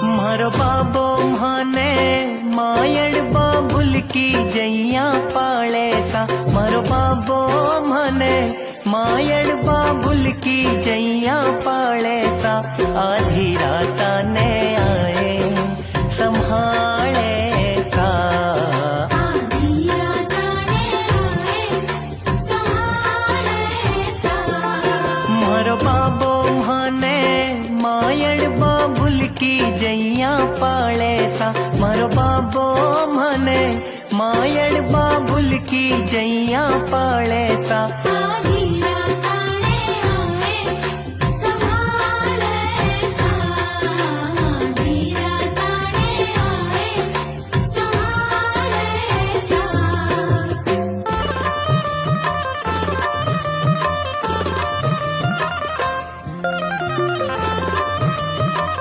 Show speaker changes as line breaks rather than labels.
मारो बाबो माने मायड़ बाबुल की जैया पाले सा। मारो बाबो माने मायड़ बाबुल की जैया पाले सा। आधी रात ने आए संभाले सा।
आधी रात ने आए संभाले सा।
मारो बाबो माने मायड़ बाबुल की जैया पाले सा। मारो बाबो माने मायड़ बाबुल की जैया पाले सा।